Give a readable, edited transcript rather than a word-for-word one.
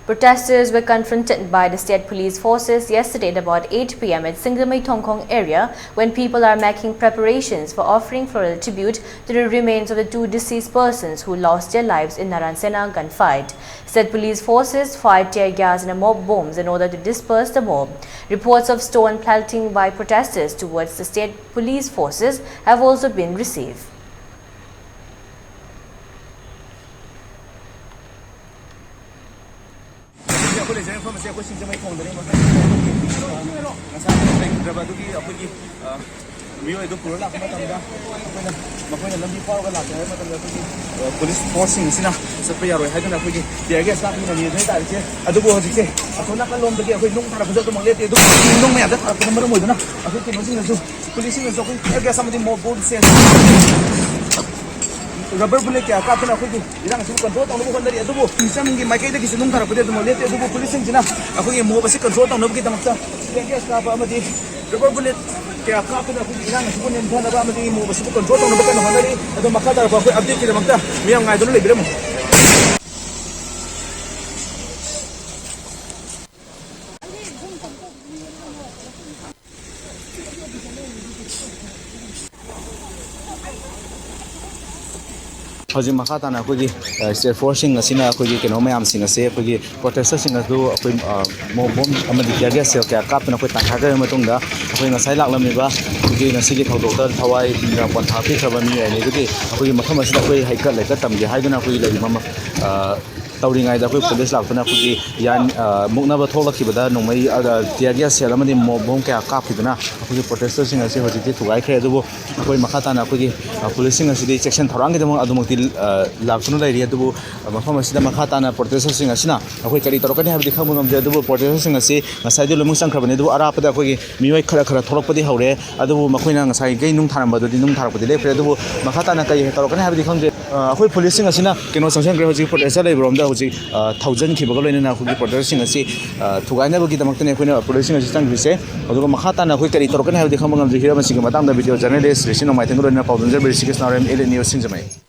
Protesters were confronted by the state police forces yesterday at about 8 p.m. at Singjamei Thongkhong area when people are making preparations for offering floral tribute to the remains of the two deceased persons who lost their lives in Naransena gunfight. State police forces fired tear gas and mob bombs in order to disperse the mob. Reports of stone pelting by protesters towards the state police forces have also been received. Police forcing sina sapya roi haidana khoi tear gas la ni ni ta che adubu hojik se asona ka lom dagi khoi nung thara bujau to mangle te du nung me ada thara ko number moi dana akoi ke nosin su police ni so khoi tear gas amadi mob board se rubber bullet kya ka tana khoi irang su control tong bu khondari adubu sam gi mai kai da ki nung thara ko de du mangle te adubu police sina akoi mob se control tong no ki tamakta tear gas ka ba amadi rubber bullet kaya kapit ako ilang suko niyan na ba mati mo basta control tong nabakan no hanari ado makadar pa ako update kita magta miyang nga idol libre mo Hajim makata na kugi state forcing asina kugi keno mayam singa se kugi protesters singa do akoi mo bom amadi kya sel kya kap na koi takha matungda akoi ngasai laklamni ba kugi nasigi thawdokta thawai na pon thapi thaba mi ai ni akoi makham asida koi haikal laika tamge haiduna koi lai mama tauringai da koi police laktuna kugi yan mukna ba thola khibada nomai tear gas sel amadi mo bom kya kap khiduna akoi protesters singa se hojiti thugai khre do akoi makata na kugi police singa sidi section thorang gi demo adumok lakuna lai ri adubu mafam asida makata na protesters singa sina akoi kari torokani habdi khamu ngam je adubu protesters singa si ngasai de lumung sangkhrabani adubu arapada akoi miwai khara khara thorokpadi haure adubu makoina ngasai gai nung tharamba dodi nung tharakpadi lepre adubu makata na kai torokani habdi khangje akoi police singa sina keno sanction gre hoji protester lai bromda hoji 1000 khibaga loina na akoi protesters singa si thugaina bagi damakne koina police singa si tangrise adubu makata na akoi kari torokani habdi khamu ngam je hira masiga matang da video journalist resino mai tengro na pawdunjer bersikis na rem ele news Singjamei